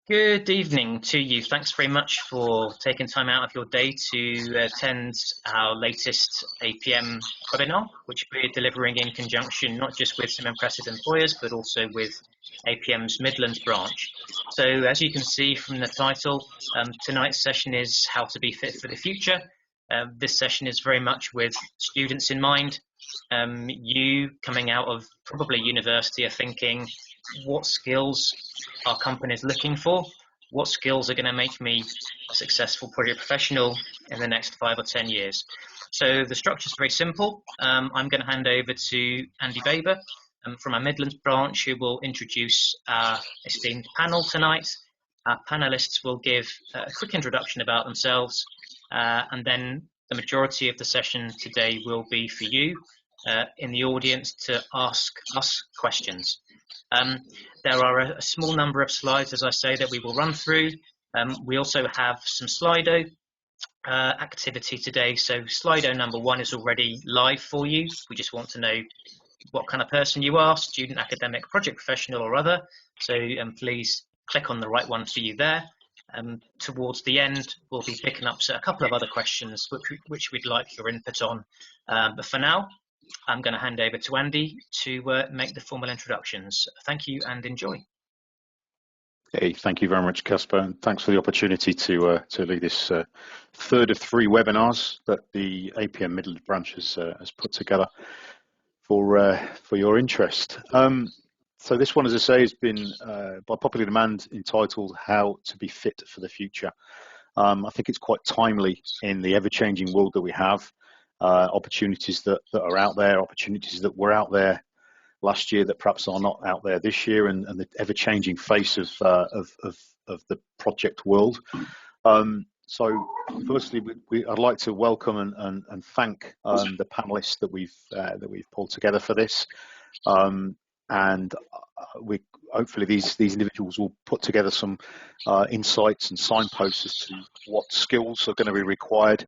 Good evening to you. Thanks very much for taking time out of your day to attend our latest APM webinar, which we're delivering in conjunction not just with some impressive employers, but also with APM's Midlands branch. So as you can see from the title, tonight's session is how to be fit for the future. This session is very much with students in mind. You coming out of probably university are thinking, what skills are companies looking for? What skills are going to make me a successful project professional in the next 5 or 10 years? So the structure is very simple. I'm going to hand over to Andy Baber from our Midlands branch, who will introduce our esteemed panel tonight. Our panelists will give a quick introduction about themselves, and then the majority of the session today will be for you in the audience to ask us questions. There are a small number of slides, as I say, that we will run through. We also have some Slido activity today. So Slido number 1 is already live for you. We just want to know what kind of person you are, student, academic, project professional or other. So please click on the right one for you there. Towards the end, we'll be picking up a couple of other questions which we'd like your input on. But for now, I'm going to hand over to Andy to make the formal introductions. Thank you and enjoy. Hey, thank you very much, Casper, and thanks for the opportunity to lead this third of 3 webinars that the APM Midlands branch has put together for your interest. So this one, as I say, has been by popular demand entitled "How to be Fit for the Future." I think it's quite timely in the ever-changing world that we have. Opportunities that are out there, opportunities that were out there last year that perhaps are not out there this year, and the ever-changing face of the project world. So firstly, I'd like to welcome and thank the panelists that we've pulled together for this, and we hopefully these individuals will put together some insights and signposts as to what skills are going to be required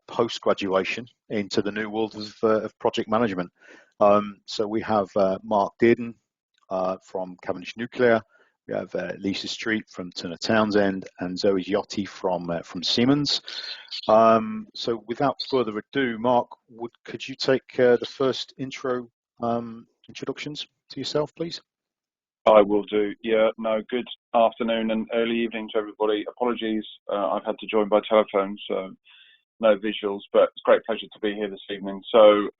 post-graduation into the new world of project management. So we have Mark Dearden from Cavendish Nuclear, we have Lisa Street from Turner Townsend, and Zoe Giotti from Siemens. So without further ado, Mark, could you take the first introductions to yourself, please? I will do. Yeah, no, good afternoon and early evening to everybody. Apologies, I've had to join by telephone, so no visuals, but it's a great pleasure to be here this evening. So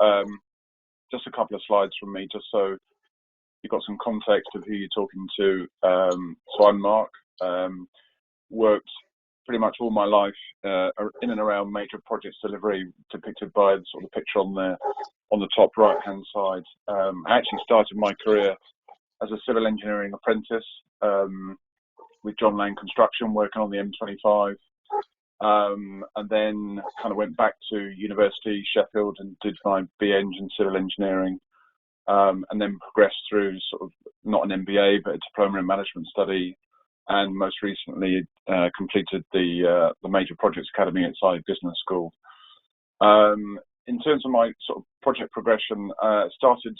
just a couple of slides from me, just so you've got some context of who you're talking to. So I'm Mark, worked pretty much all my life in and around major projects delivery, depicted by the sort of picture on the top right hand side. I actually started my career as a civil engineering apprentice with John Lane Construction, working on the M25. And then kind of went back to university, Sheffield, and did my BEng in civil engineering, and then progressed through sort of not an MBA, but a diploma in management study, and most recently completed the Major Projects Academy at SAI Business School. In terms of my sort of project progression, started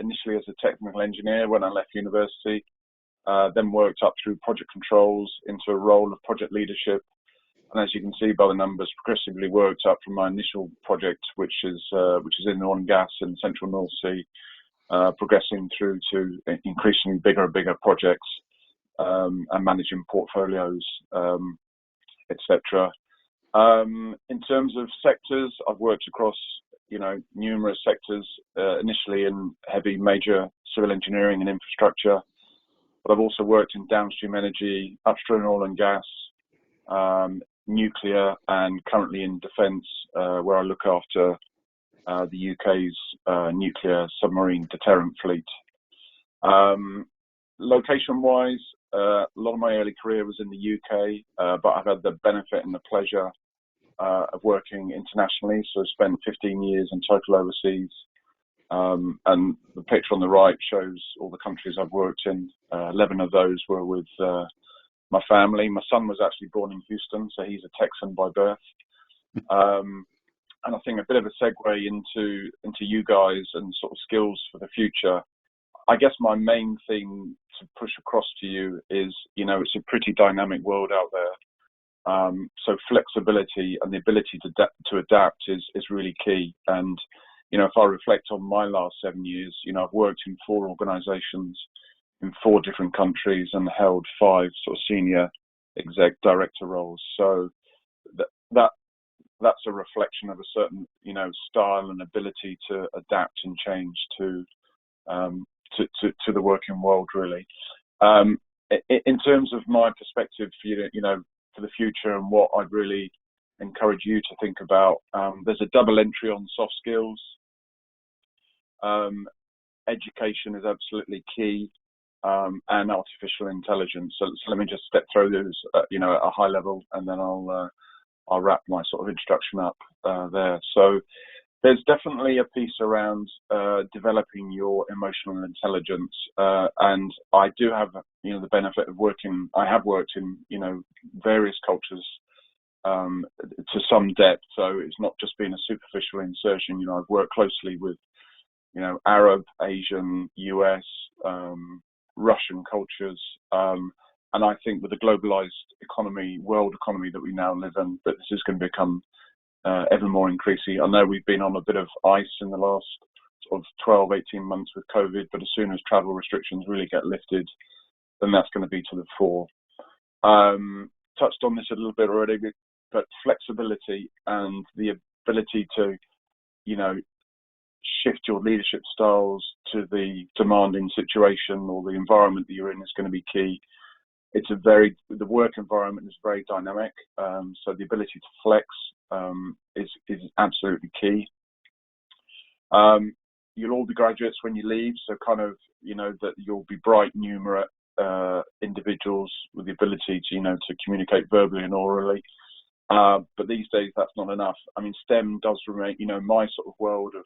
initially as a technical engineer when I left university, then worked up through project controls into a role of project leadership. And as you can see by the numbers, progressively worked up from my initial project, which is in oil and gas in Central North Sea, progressing through to increasingly bigger and bigger projects, and managing portfolios, etc. In terms of sectors, I've worked across numerous sectors, initially in heavy major civil engineering and infrastructure, but I've also worked in downstream energy, upstream oil and gas, nuclear, and currently in defence, where I look after the UK's nuclear submarine deterrent fleet. Location-wise, a lot of my early career was in the UK, but I've had the benefit and the pleasure of working internationally, so I spent 15 years in total overseas. And the picture on the right shows all the countries I've worked in. 11 of those were with my family. My son was actually born in Houston, so he's a Texan by birth. And I think a bit of a segue into you guys and sort of skills for the future. I guess my main theme to push across to you is, you know, it's a pretty dynamic world out there. So flexibility and the ability to adapt is really key. And, you know, if I reflect on my last 7 years, you know, I've worked in 4 organisations in 4 different countries and held 5 sort of senior exec director roles. So that's a reflection of a certain, you know, style and ability to adapt and change to the working world, really. In terms of my perspective for you know, for the future and what I'd really encourage you to think about, there's a double entry on soft skills. Education is absolutely key, and artificial intelligence. So let me just step through those, you know, at a high level, and then I'll wrap my sort of introduction up there. So there's definitely a piece around developing your emotional intelligence, and I do have, you know, the benefit of working. I have worked in, you know, various cultures to some depth. So it's not just been a superficial insertion. You know, I've worked closely with, you know, Arab, Asian, US, Russian cultures. And I think with the globalized economy, world economy that we now live in, that this is going to become ever more increasing. I know we've been on a bit of ice in the last sort of 12, 18 months with COVID, but as soon as travel restrictions really get lifted, then that's going to be to the fore. Touched on this a little bit already, but flexibility and the ability to, you know, shift your leadership styles to the demanding situation or the environment that you're in is going to be key. The work environment is very dynamic, so the ability to flex is absolutely key. You'll all be graduates when you leave, so kind of, you know, that you'll be bright, numerate individuals with the ability to, you know, to communicate verbally and orally. But these days that's not enough. I mean, STEM does remain, you know, my sort of world of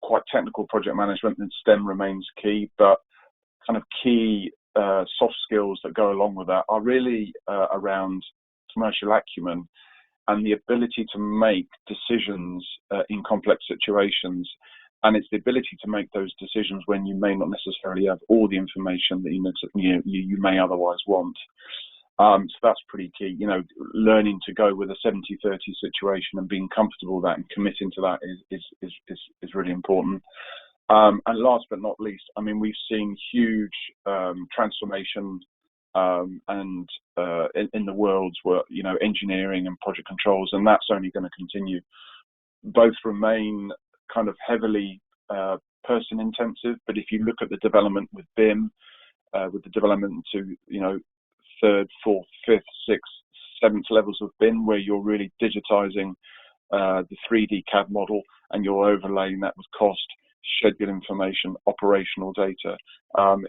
quite technical project management, and STEM remains key, but kind of key soft skills that go along with that are really around commercial acumen and the ability to make decisions in complex situations. And it's the ability to make those decisions when you may not necessarily have all the information that you may otherwise want. So that's pretty key. You know, learning to go with a 70-30 situation and being comfortable with that and committing to that is really important. And last but not least, I mean, we've seen huge transformation and in the worlds where, you know, engineering and project controls, and that's only going to continue. Both remain kind of heavily person intensive, but if you look at the development with BIM, with the development to, you know, 3rd, 4th, 5th, 6th, 7th levels of BIM, where you're really digitizing the 3D CAD model and you're overlaying that with cost, schedule information, operational data,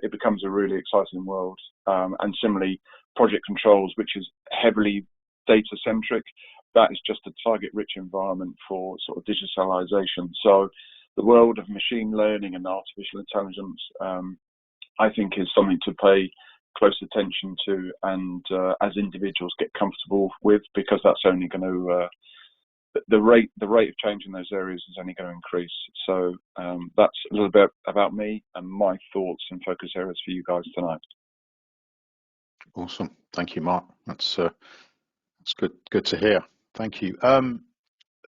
it becomes a really exciting world. And similarly, project controls, which is heavily data centric, that is just a target rich environment for sort of digitalization. So the world of machine learning and artificial intelligence, I think, is something to pay close attention to, and as individuals get comfortable with, because that's only going to the rate of change in those areas is only going to increase. So that's a little bit about me and my thoughts and focus areas for you guys tonight. Awesome, thank you, Mark. That's good to hear. Thank you.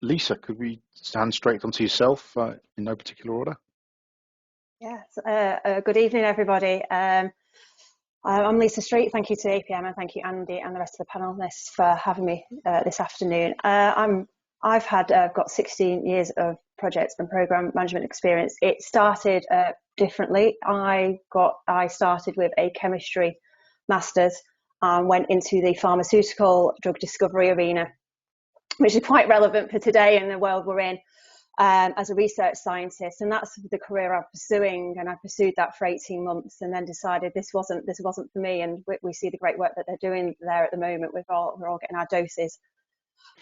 Lisa, could we stand straight onto yourself in no particular order? Yes. Good evening, everybody. I'm Lisa Street. Thank you to APM, and thank you, Andy, and the rest of the panelists for having me this afternoon. I've got 16 years of project and program management experience. It started differently. I started with a chemistry master's and went into the pharmaceutical drug discovery arena, which is quite relevant for today and the world we're in. As a research scientist, and that's the career I'm pursuing, and I pursued that for 18 months and then decided this wasn't for me, and we see the great work that they're doing there at the moment. We're all getting our doses,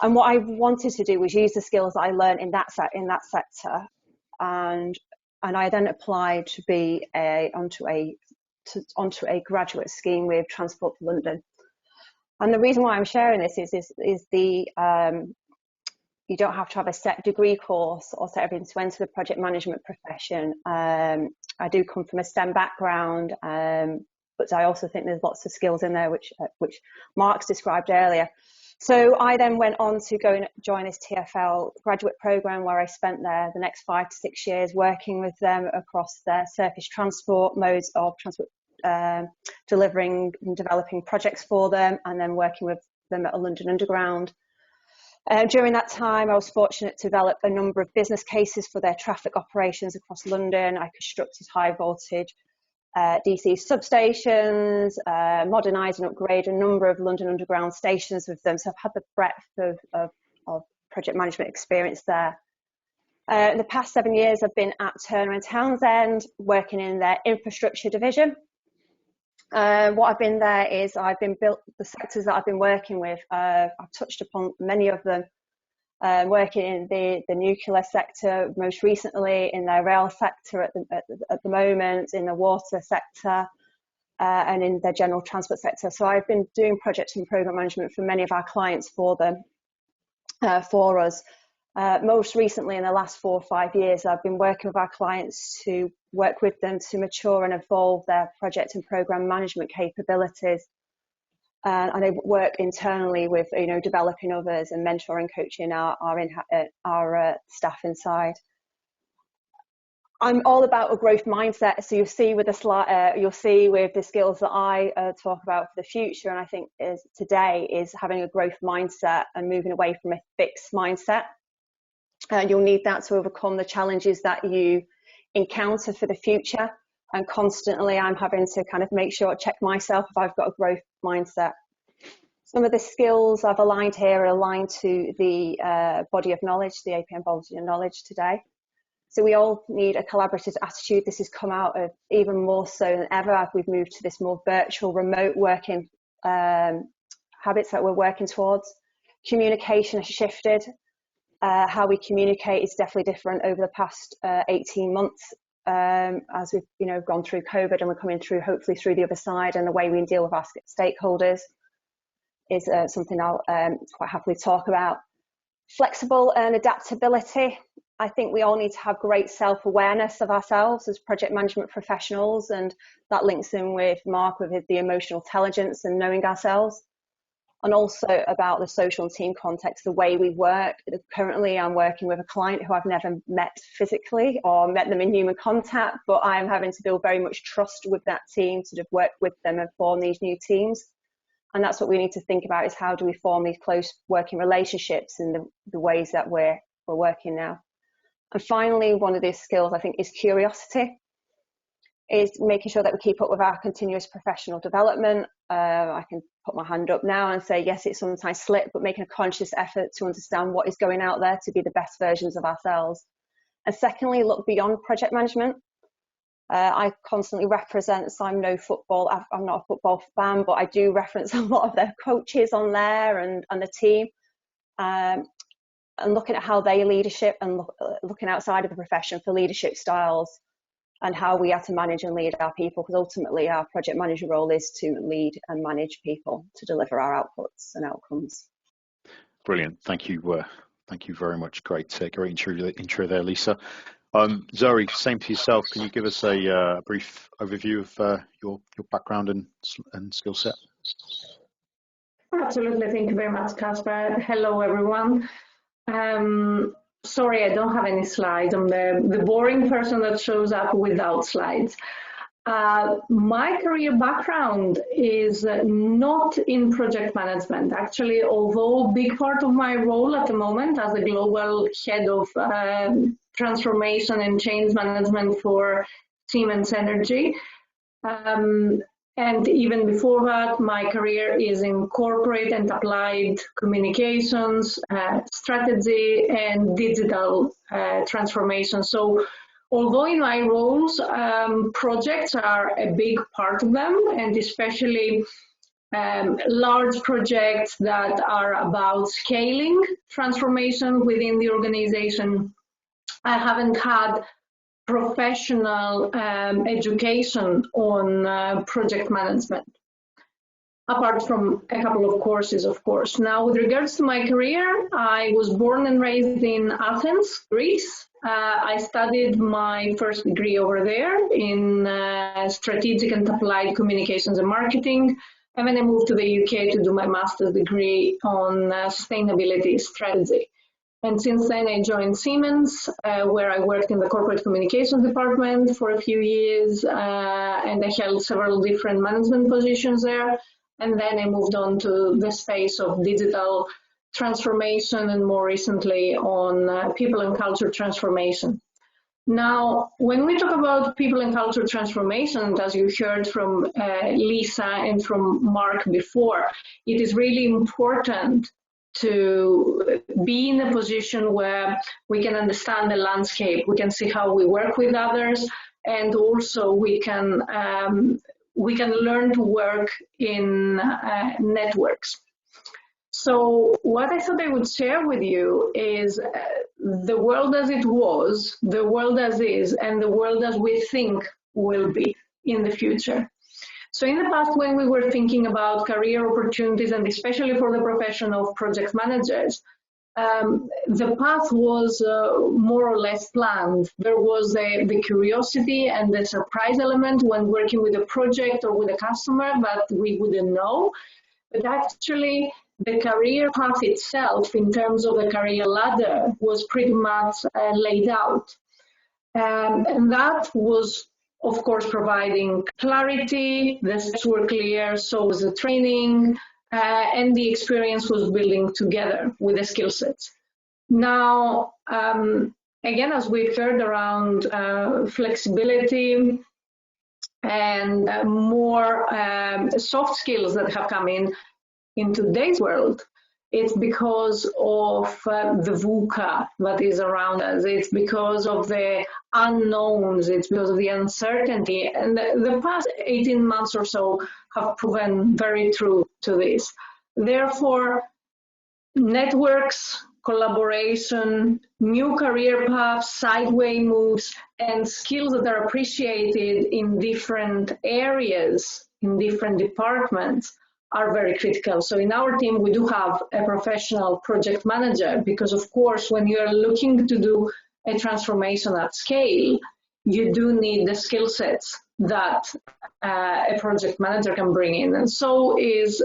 and what I wanted to do was use the skills that I learned in that sector, and I then applied to be onto a graduate scheme with Transport for London. And the reason why I'm sharing this is the you don't have to have a set degree course or set everything to enter the project management profession. I do come from a STEM background, but I also think there's lots of skills in there which Mark's described earlier. So I then went on to go and join this TfL graduate programme, where I spent there the next 5 to 6 years working with them across their surface transport modes of transport, delivering and developing projects for them, and then working with them at a London Underground. During that time, I was fortunate to develop a number of business cases for their traffic operations across London. I constructed high voltage DC substations, modernised and upgraded a number of London Underground stations with them. So I've had the breadth of project management experience there. In the past 7 years, I've been at Turner & Townsend, working in their infrastructure division. What I've been there is I've been built the sectors that I've been working with. I've touched upon many of them, working in the nuclear sector, most recently in their rail sector at the moment, in the water sector, and in their general transport sector. So I've been doing project and programme management for many of our clients for them, for us. Most recently, in the last 4 or 5 years, I've been working with our clients to work with them to mature and evolve their project and programme management capabilities. And I work internally with, developing others and mentoring, coaching our staff inside. I'm all about a growth mindset. So you'll see with the slide, you'll see with the skills that I talk about for the future, and I think today is having a growth mindset and moving away from a fixed mindset. You'll need that to overcome the challenges that you encounter for the future. And constantly I'm having to kind of make sure, check myself if I've got a growth mindset. Some of the skills I've aligned here are aligned to the body of knowledge, the APM body of knowledge today. So we all need a collaborative attitude. This has come out of even more so than ever as we've moved to this more virtual, remote working habits that we're working towards. Communication has shifted. How we communicate is definitely different over the past 18 months as we've gone through COVID, and we're coming through, hopefully through the other side, and the way we deal with our stakeholders is something I'll quite happily talk about. Flexible and adaptability. I think we all need to have great self-awareness of ourselves as project management professionals, and that links in with Mark with the emotional intelligence and knowing ourselves. And also about the social and team context, the way we work. Currently, I'm working with a client who I've never met physically or met them in human contact, but I'm having to build very much trust with that team to work with them and form these new teams. And that's what we need to think about, is how do we form these close working relationships in the ways that we're working now. And finally, one of these skills, I think, is curiosity. Is making sure that we keep up with our continuous professional development. I can put my hand up now and say, yes, it sometimes slips, but making a conscious effort to understand what is going out there to be the best versions of ourselves. And secondly, look beyond project management. I constantly represent, so I'm no football, I'm not a football fan, but I do reference a lot of their coaches on there and the team. And looking at how they leadership and looking outside of the profession for leadership styles, and how we have to manage and lead our people, because ultimately our project manager role is to lead and manage people to deliver our outputs and outcomes. Brilliant. Thank you. Thank you very much. Great intro there, Lisa. Zoe, same to yourself. Can you give us a brief overview of your background and skill set? Absolutely. Thank you very much, Casper. Hello, everyone. Sorry, I don't have any slides. I'm the boring person that shows up without slides. My career background is not in project management. Actually, although a big part of my role at the moment as the global head of transformation and change management for Siemens Energy. And even before that, my career is in corporate and applied communications, strategy, and digital transformation. So although in my roles, projects are a big part of them, and especially large projects that are about scaling transformation within the organization, I haven't had professional education on project management. apart from a couple of courses, of course. Now, with regards to my career, I was born and raised in Athens, Greece. I studied my first degree over there in strategic and applied communications and marketing. And then I moved to the UK to do my master's degree on sustainability strategy. And since then, I joined Siemens, where I worked in the corporate communications department for a few years, and I held several different management positions there. And then I moved on to the space of digital transformation and more recently on people and culture transformation. Now, when we talk about people and culture transformation, as you heard from Lisa and from Mark before, it is really important to be in a position where we can understand the landscape, we can see how we work with others, and also we can learn to work in networks. So what I thought I would share with you is the world as it was, the world as is, and the world as we think will be in the future. So in the past, when we were thinking about career opportunities, and especially for the profession of project managers, the path was more or less planned. There was the curiosity and the surprise element when working with a project or with a customer that we wouldn't know. But actually, the career path itself, in terms of the career ladder, was pretty much laid out. And that was, of course, providing clarity, the steps were clear, so was the training, and the experience was building together with the skill sets. Now, again, as we've heard around flexibility and more soft skills that have come in today's world, it's because of the VUCA that is around us. It's because of the unknowns. It's because of the uncertainty. And the past 18 months or so have proven very true to this. Therefore, networks, collaboration, new career paths, sideways moves, and skills that are appreciated in different areas, in different departments, are very critical. So in our team, we do have a professional project manager because, of course, when you are looking to do a transformation at scale, you do need the skill sets that a project manager can bring in. And so is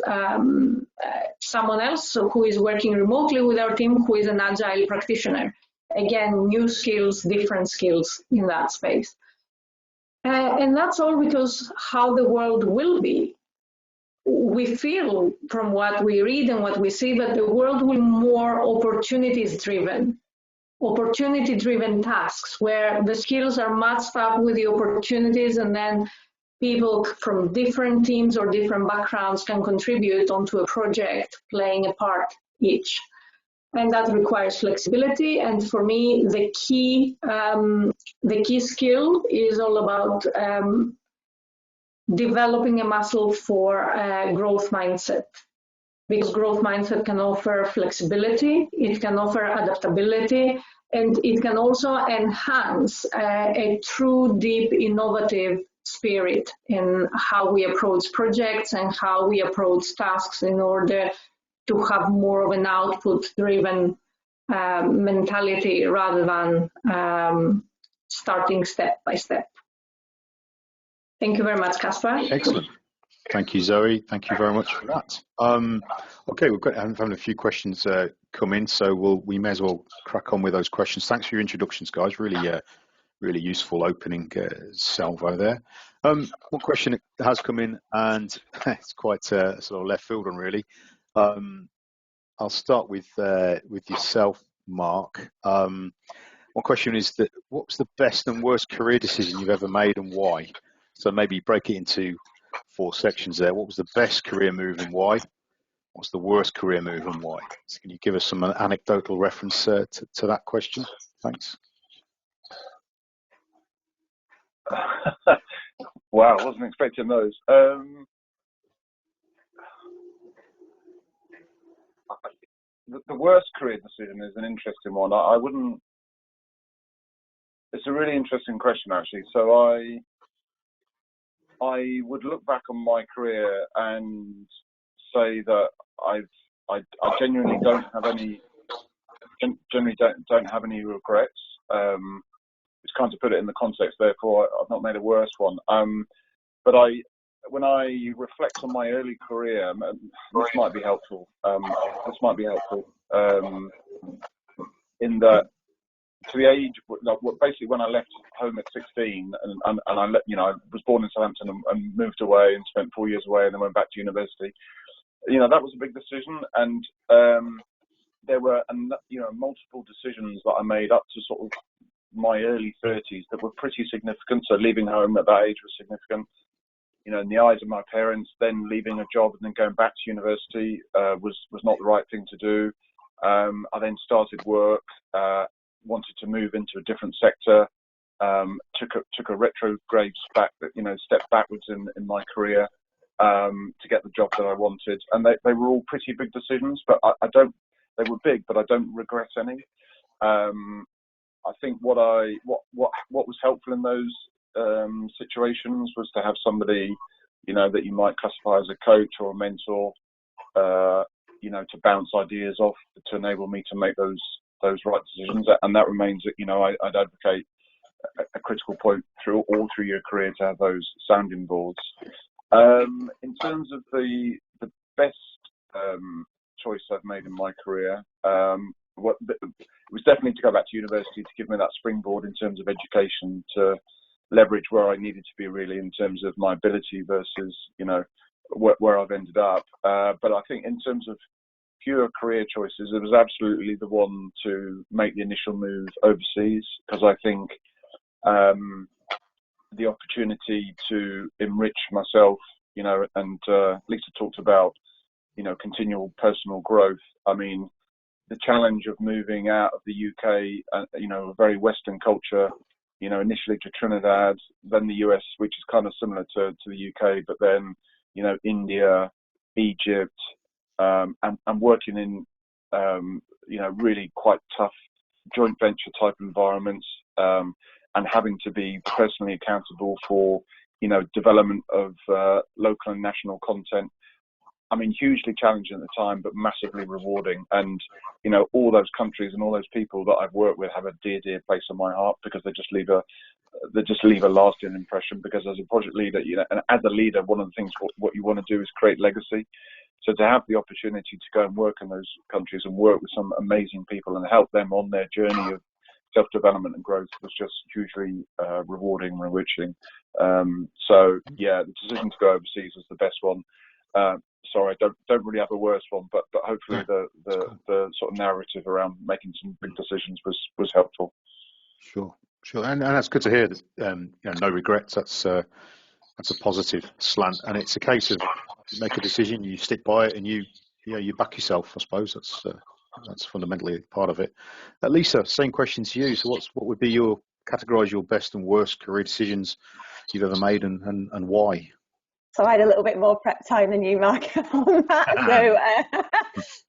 someone else who is working remotely with our team, who is an agile practitioner. Again, new skills, different skills in that space. And that's all because how the world will be. We feel from what we read and what we see that the world will be more opportunity-driven tasks where the skills are matched up with the opportunities, and then people from different teams or different backgrounds can contribute onto a project, playing a part each. And that requires flexibility. And for me, the key skill is all about developing a muscle for growth mindset, because growth mindset can offer flexibility, it can offer adaptability, and it can also enhance a true, deep, innovative spirit in how we approach projects and how we approach tasks in order to have more of an output-driven mentality rather than starting step by step. Thank you very much, Caspar. Excellent. Thank you, Zoe. Thank you very much for that. Okay, we've got having a few questions come in, so we may as well crack on with those questions. Thanks for your introductions, guys. Really useful opening salvo there. One question has come in, and it's quite sort of left field on, really. I'll start with yourself, Mark. One question is that what was the best and worst career decision you've ever made, and why? So maybe break it into 4 sections there. What was the best career move and why? What's the worst career move and why? So can you give us some anecdotal reference to that question? Thanks. Wow, I wasn't expecting those. The worst career decision is an interesting one. I wouldn't. It's a really interesting question, actually. So I would look back on my career, and say that I genuinely don't have any regrets. It's kind of put it in the context, therefore I've not made a worse one. But when I reflect on my early career, this might be helpful. In that, to the age, basically when I left home at 16, and I was born in Southampton and moved away and spent 4 years away and then went back to university. That was a big decision, and there were multiple decisions that I made up to sort of my early 30s that were pretty significant. So leaving home at that age was significant. In the eyes of my parents, then leaving a job and then going back to university was not the right thing to do. I then started work, wanted to move into a different sector, took a retrograde step backwards in my career to get the job that I wanted, and they were all pretty big decisions, but they were big, but I don't regret any. I think what was helpful in those situations was to have somebody, that you might classify as a coach or a mentor, to bounce ideas off to enable me to make those right decisions, and that remains, I'd advocate a critical point all through your career to have those sounding boards. In terms of the best choice I've made in my career, it was definitely to go back to university to give me that springboard in terms of education to leverage where I needed to be really in terms of my ability versus, where I've ended up. But I think in terms of pure career choices, it was absolutely the one to make the initial move overseas, because I think the opportunity to enrich myself, and Lisa talked about, continual personal growth. I mean, the challenge of moving out of the UK, a very Western culture, initially to Trinidad, then the US, which is kind of similar to the UK, but then, India, Egypt, and working in, really quite tough joint venture type environments, and having to be personally accountable for, development of local and national content. I mean, hugely challenging at the time, but massively rewarding. And, all those countries and all those people that I've worked with have a dear, dear place in my heart, because they just leave a lasting impression. Because as a project leader, and as a leader, one of the things what you want to do is create legacy. So to have the opportunity to go and work in those countries and work with some amazing people and help them on their journey of self-development and growth was just hugely rewarding and enriching. So yeah, the decision to go overseas was the best one. Sorry, I don't really have a worse one, but hopefully the sort of narrative around making some big decisions was helpful. Sure, and that's good to hear. No regrets. That's a positive slant, and it's a case of you make a decision, you stick by it, and you back yourself. I suppose that's fundamentally part of it. Lisa, same question to you. So what would be categorise your best and worst career decisions you've ever made, and why? So I had a little bit more prep time than you, Mark, on that.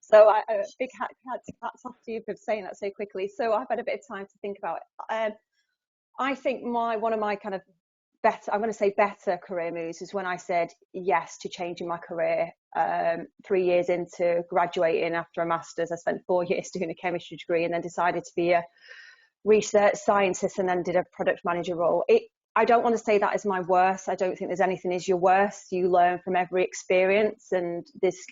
So a big hats off to you for saying that so quickly. So I've had a bit of time to think about it. I think one of my kind of better career moves is when I said yes to changing my career. 3 years into graduating after a master's, I spent 4 years doing a chemistry degree and then decided to be a research scientist and then did a product manager role. I don't want to say that is my worst. I don't think there's anything is your worst. You learn from every experience, and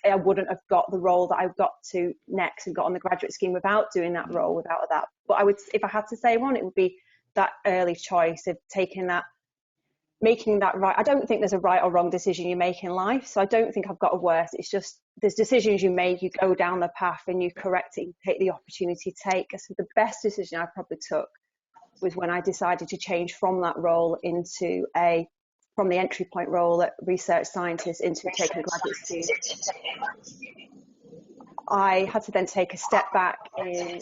I wouldn't have got the role that I got to next and got on the graduate scheme without doing that role, without that. But if I had to say one, it would be that early choice of making that right. I don't think there's a right or wrong decision you make in life, so I don't think I've got a worse. It's just there's decisions you make, you go down the path and you correct it, you take the opportunity to take. So the best decision I probably took was when I decided to change from that role from the entry point role at research scientist into taking a graduate scheme. I had to then take a step back in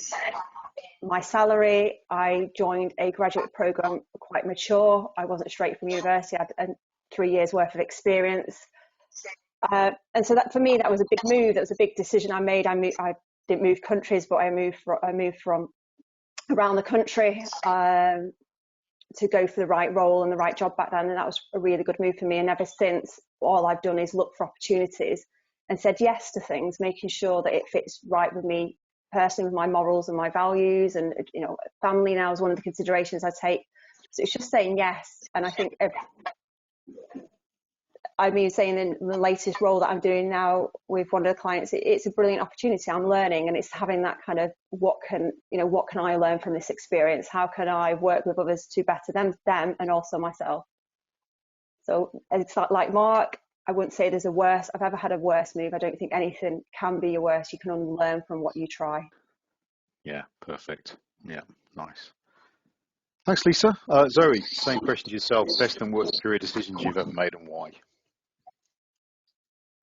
my salary. I joined a graduate program quite mature. I wasn't straight from university. I had 3 years worth of experience. And so that for me, that was a big move. That was a big decision I made. I didn't move countries, but I moved from around the country to go for the right role and the right job back then. And that was a really good move for me. And ever since, all I've done is look for opportunities and said yes to things, making sure that it fits right with me personally, with my morals and my values, and family now is one of the considerations I take. So it's just saying yes. And I think saying in the latest role that I'm doing now with one of the clients, it's a brilliant opportunity. I'm learning, and it's having that kind of what can I learn from this experience? How can I work with others to better them and also myself? So it's like Mark, I wouldn't say there's I've ever had a worse move. I don't think anything can be a worse. You can only learn from what you try. Yeah, perfect. Yeah, nice. Thanks, Lisa. Zoe, same question to yourself. Best and worst career decisions you've ever made and why?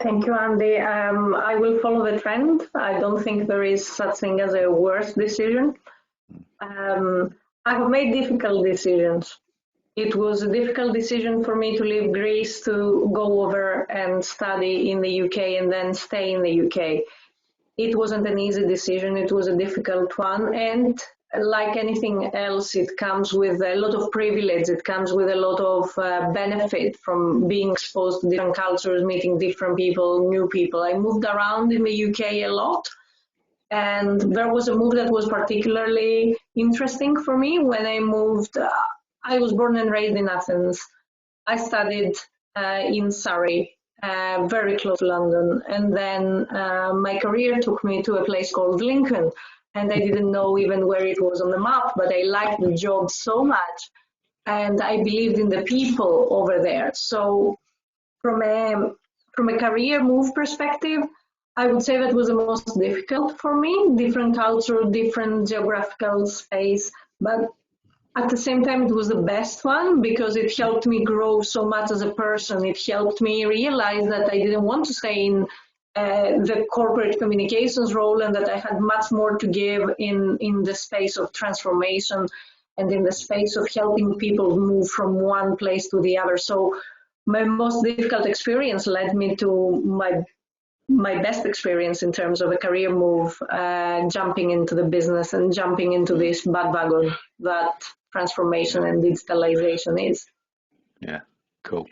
Thank you, Andy. I will follow the trend. I don't think there is such thing as a worst decision. I have made difficult decisions. It was a difficult decision for me to leave Greece to go over and study in the UK and then stay in the UK. It wasn't an easy decision. It was a difficult one. And like anything else, it comes with a lot of privilege. It comes with a lot of benefit from being exposed to different cultures, meeting different people, new people. I moved around in the UK a lot. And there was a move that was particularly interesting for me when I moved. I was born and raised in Athens. I studied in Surrey, very close to London. And then my career took me to a place called Lincoln. And I didn't know even where it was on the map, but I liked the job so much. And I believed in the people over there. So from a career move perspective, I would say that was the most difficult for me. Different culture, different geographical space. But at the same time, it was the best one because it helped me grow so much as a person. It helped me realize that I didn't want to stay in the corporate communications role and that I had much more to give in the space of transformation and in the space of helping people move from one place to the other. So my most difficult experience led me to my best experience in terms of a career move, jumping into the business and jumping into this bandwagon that transformation and digitalization is. Yeah, cool.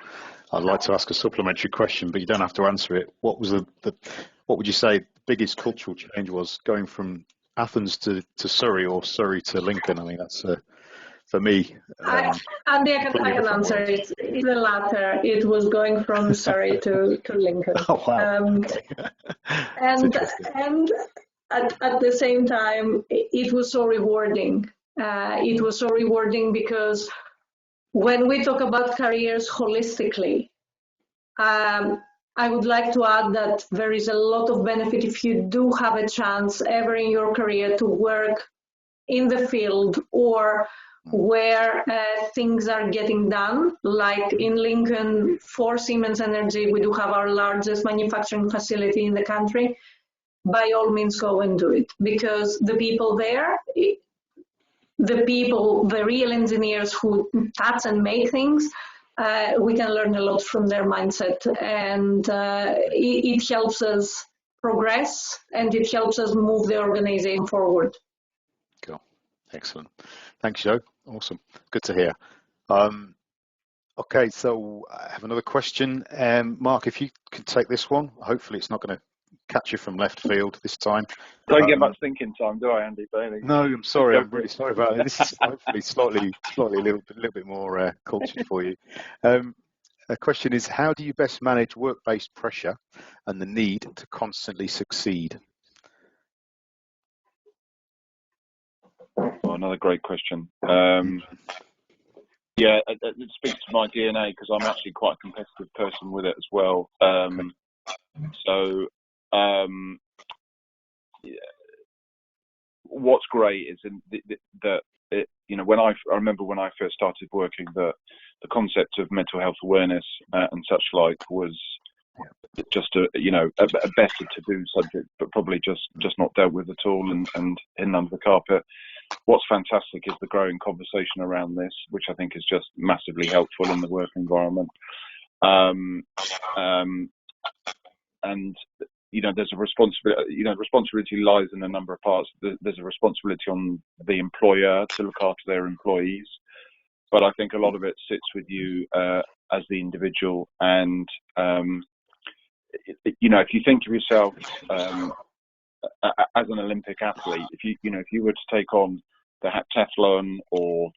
I'd like to ask a supplementary question, but you don't have to answer it. What was what would you say the biggest cultural change was going from Athens to Surrey or Surrey to Lincoln? I mean, that's for me. Andy, I can answer it. It's the latter. It was going from Surrey to Lincoln. Oh, wow. And at the same time, it was so rewarding. It was so rewarding because when we talk about careers holistically, I would like to add that there is a lot of benefit if you do have a chance ever in your career to work in the field or where things are getting done. Like in Lincoln, for Siemens Energy, we do have our largest manufacturing facility in the country. By all means, go and do it because the people there, the real engineers who touch and make things, we can learn a lot from their mindset, and it helps us progress and it helps us move the organization forward. Cool. Excellent. Thanks, Joe. Awesome. Good to hear. Okay, so I have another question. Mark, if you could take this one, hopefully it's not going to catch you from left field this time. Don't get much thinking time, do I, Andy Bailey? No, I'm sorry. I'm really sorry about it. This is hopefully slightly a little bit more cultured for you. The question is, how do you best manage work-based pressure and the need to constantly succeed? Well, another great question. Yeah, it speaks to my DNA because I'm actually quite a competitive person with it as well. What's great is that when I remember when I first started working, the concept of mental health awareness and such like was just a better to do subject, but probably just not dealt with at all and hidden under the carpet. What's fantastic is the growing conversation around this, which I think is just massively helpful in the work environment. And there's a responsibility. Responsibility lies in a number of parts. There's a responsibility on the employer to look after their employees, but I think a lot of it sits with you as the individual. And you know, if you think of yourself as an Olympic athlete, if you were to take on the heptathlon or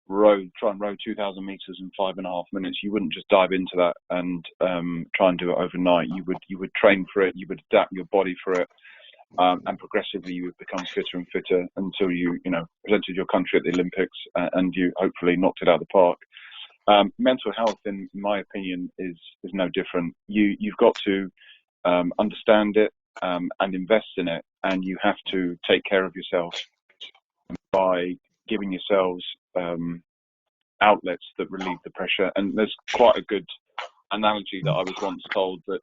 try and row 2,000 meters in 5.5 minutes, you wouldn't just dive into that and try and do it overnight. You would train for it, you would adapt your body for it, and progressively you would become fitter and fitter until you presented your country at the Olympics and you hopefully knocked it out of the park. Mental health, in my opinion, is no different. You've got to understand it and invest in it, and you have to take care of yourself by giving yourselves outlets that relieve the pressure. And there's quite a good analogy that I was once told that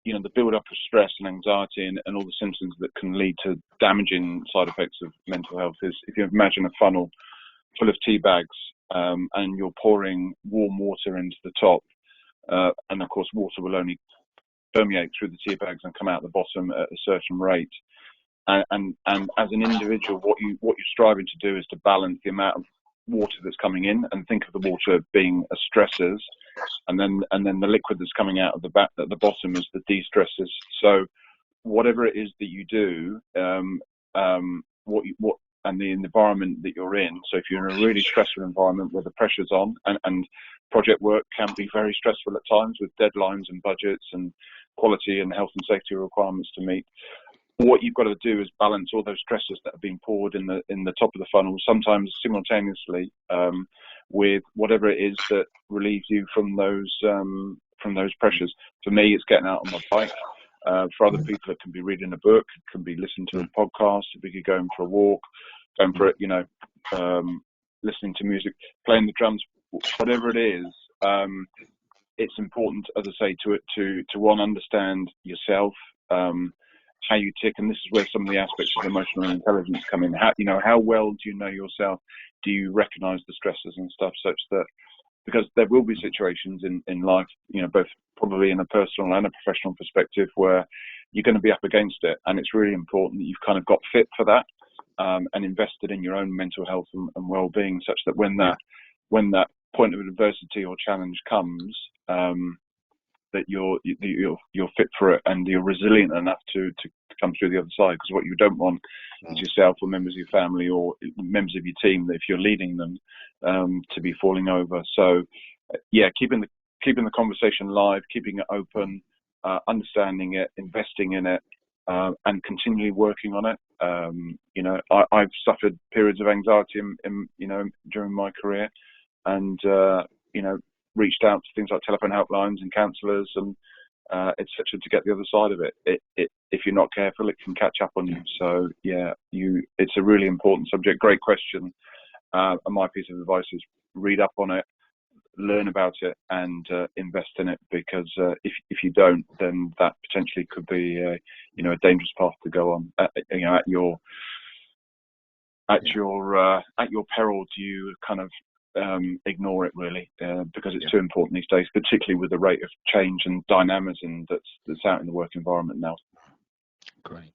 the build-up of stress and anxiety and all the symptoms that can lead to damaging side effects of mental health is, if you imagine a funnel full of tea bags and you're pouring warm water into the top, and of course water will only permeate through the tea bags and come out the bottom at a certain rate. And as an individual, what you're striving to do is to balance the amount of water that's coming in, and think of the water being as stressors, and then the liquid that's coming out of the bottom is the de-stressors. So whatever it is that you do, what and the environment that you're in. So if you're in a really stressful environment where the pressure's on, and project work can be very stressful at times with deadlines and budgets and quality and health and safety requirements to meet. What you've got to do is balance all those stresses that have been poured in the top of the funnel, sometimes simultaneously, with whatever it is that relieves you from those pressures. For me, it's getting out on my bike. For other people, it can be reading a book, it can be listening to a podcast, it could be going for a walk, going for it, listening to music, playing the drums, whatever it is. It's important, as I say, to one, understand yourself, how you tick, and this is where some of the aspects of emotional intelligence come in. How well do you know yourself? Do you recognize the stresses and stuff, such that, because there will be situations in life, both probably in a personal and a professional perspective, where you're going to be up against it, and it's really important that you've kind of got fit for that, and invested in your own mental health and well-being, such that when that point of adversity or challenge comes, that you're fit for it, and you're resilient enough to come through the other side. Because what you don't want is yourself or members of your family or members of your team, if you're leading them, to be falling over. So keeping the conversation live, keeping it open, understanding it, investing in it, and continually working on it. I've suffered periods of anxiety during my career, and reached out to things like telephone helplines and counsellors and etc. to get the other side of it. If you're not careful, it can catch up on you. So it's a really important subject. Great question. And my piece of advice is read up on it, learn about it, and invest in it, because if you don't, then that potentially could be a dangerous path to go on. At your peril, do you kind of ignore it, really, because it's too important these days, particularly with the rate of change and dynamism that's out in the work environment now. Great.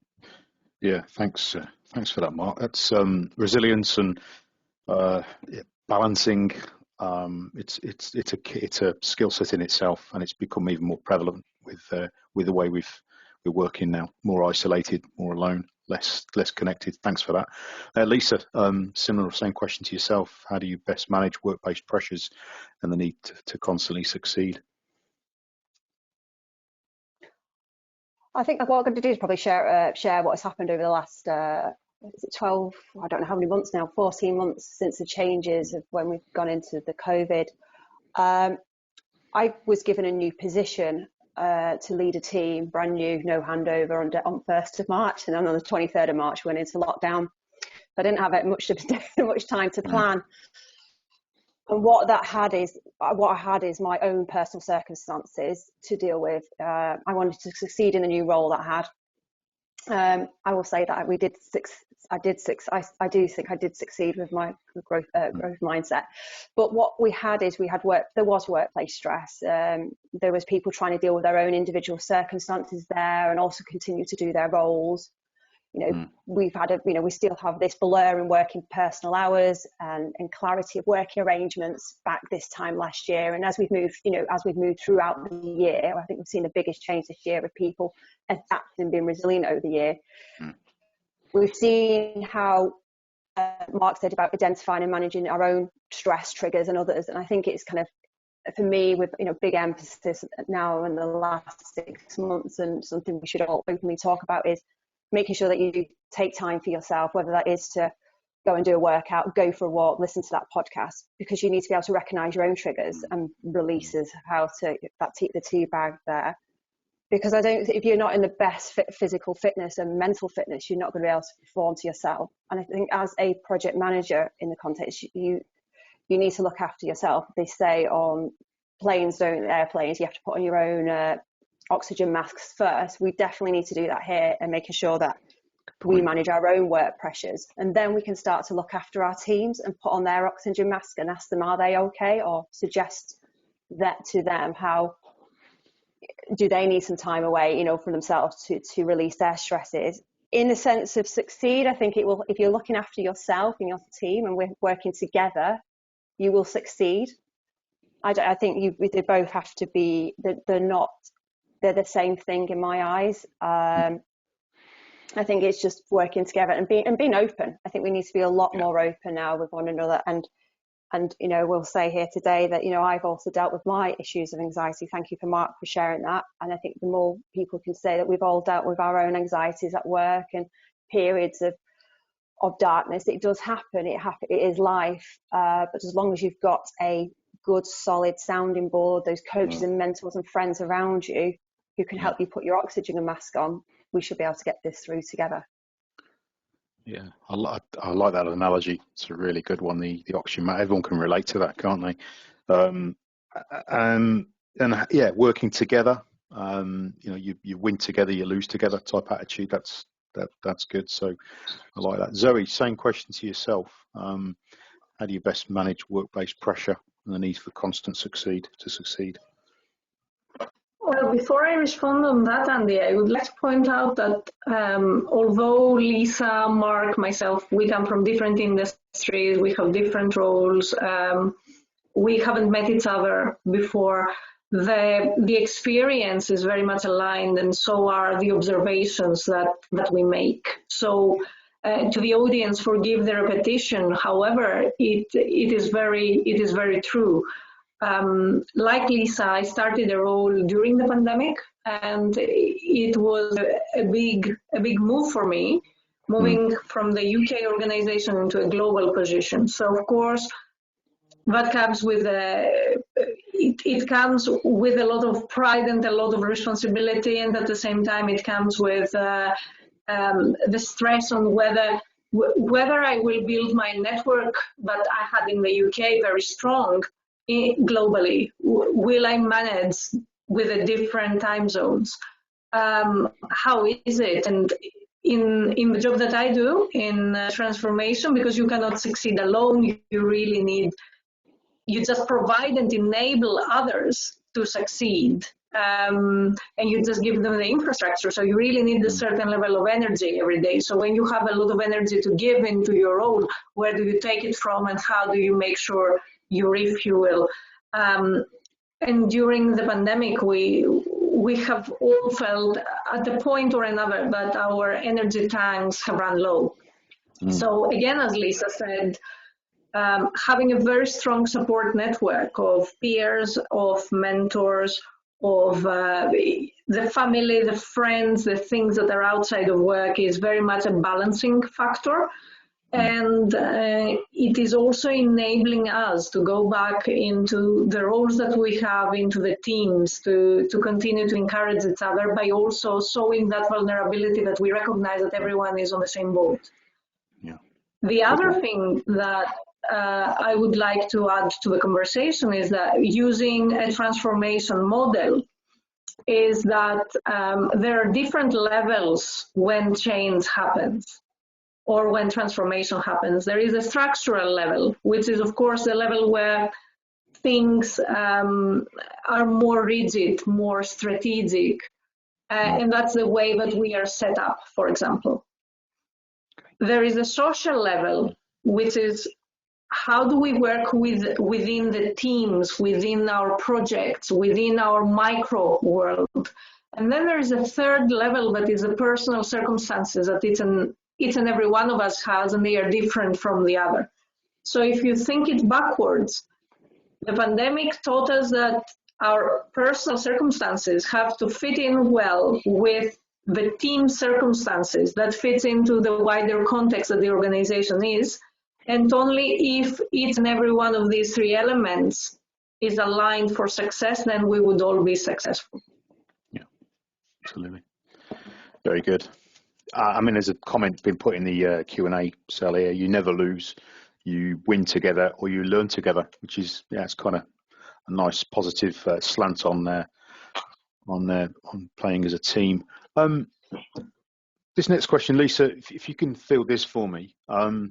Yeah, thanks for that, Mark. That's resilience and balancing. It's a skill set in itself, and it's become even more prevalent with the way we're working now. More isolated, more alone, less connected. Thanks for that. Lisa, same question to yourself. How do you best manage work-based pressures and the need to constantly succeed? I think what I'm going to do is probably share what has happened over the last 12, I don't know how many months now, 14 months since the changes of when we've gone into the COVID. I was given a new position to lead a team, brand new, no handover on 1st of March, and then on the 23rd of March went into lockdown. I didn't have much time to plan. And what I had is my own personal circumstances to deal with. I wanted to succeed in the new role that I had. I will say that I do think I did succeed with my growth mindset. But what we had is there was workplace stress. There was people trying to deal with their own individual circumstances there, and also continue to do their roles. we've had we still have this blur in working personal hours and clarity of working arrangements back this time last year. And as we've moved throughout the year, I think we've seen the biggest change this year of people adapting and being resilient over the year. We've seen how Mark said about identifying and managing our own stress triggers and others. And I think it's kind of, for me, with big emphasis now in the last 6 months, and something we should all openly talk about, is making sure that you take time for yourself, whether that is to go and do a workout, go for a walk, listen to that podcast, because you need to be able to recognize your own triggers and releases, how to the tea bag there. Because if you're not in the best physical fitness and mental fitness, you're not going to be able to perform to yourself. And I think as a project manager in the context, you need to look after yourself. They say on airplanes, you have to put on your own oxygen masks first. We definitely need to do that here, and making sure that we manage our own work pressures, and then we can start to look after our teams and put on their oxygen mask and ask them, are they okay, or suggest that to them, how do they need some time away from themselves to release their stresses. In the sense of succeed, I think it will, if you're looking after yourself and your team and we're working together, you will succeed. I think they both have to be, they're the same thing in my eyes. I think it's just working together and being open. I think we need to be a lot more open now with one another. And we'll say here today that, I've also dealt with my issues of anxiety. Thank you for Mark for sharing that. And I think the more people can say that we've all dealt with our own anxieties at work and periods of darkness, it does happen. It is life. But as long as you've got a good, solid sounding board, those coaches and mentors and friends around you who can help you put your oxygen mask on, we should be able to get this through together. Yeah, I like that analogy. It's a really good one. The oxygen mask. Everyone can relate to that, can't they? And yeah, working together. You win together, you lose together type attitude. That's good. So I like that. Zoe, same question to yourself. How do you best manage work-based pressure and the need for constant succeed? Well, before I respond on that, Andy, I would like to point out that although Lisa, Mark, myself, we come from different industries, we have different roles, we haven't met each other before, the experience is very much aligned, and so are the observations that we make. So to the audience, forgive the repetition. However, it is very true. Like Lisa, I started a role during the pandemic, and it was a big move for me, moving from the UK organization into a global position. So of course, that comes with it comes with a lot of pride and a lot of responsibility, and at the same time, it comes with the stress on whether I will build my network that I had in the UK very strong. Globally, will I manage with the different time zones? How is it? And in the job that I do in transformation, because you cannot succeed alone, you just provide and enable others to succeed, and you just give them the infrastructure. So you really need a certain level of energy every day. So when you have a lot of energy to give into your role, where do you take it from, and how do you make sure you refuel? And during the pandemic, we have all felt at a point or another that our energy tanks have run low. So again, as Lisa said, having a very strong support network of peers, of mentors, of the family, the friends, the things that are outside of work is very much a balancing factor. And it is also enabling us to go back into the roles that we have, into the teams, to continue to encourage each other by also showing that vulnerability that we recognize that everyone is on the same boat. Yeah. The other thing that I would like to add to the conversation is that using a transformation model is that there are different levels when change happens, or when transformation happens. There is a structural level, which is, of course, the level where things are more rigid, more strategic, and that's the way that we are set up, for example. there is a social level, which is how do we work within the teams, within our projects, within our micro world. And then there is a third level that is the personal circumstances that each and every one of us has, and they are different from the other. So if you think it backwards, the pandemic taught us that our personal circumstances have to fit in well with the team circumstances that fits into the wider context that the organization is. And only if each and every one of these three elements is aligned for success, then we would all be successful. Yeah, absolutely. Very good. I mean, there's a comment been put in the Q&A cell here. You never lose. You win together or you learn together, which is, yeah, it's kind of a nice positive slant on playing as a team. This next question, Lisa, if you can field this for me, I'd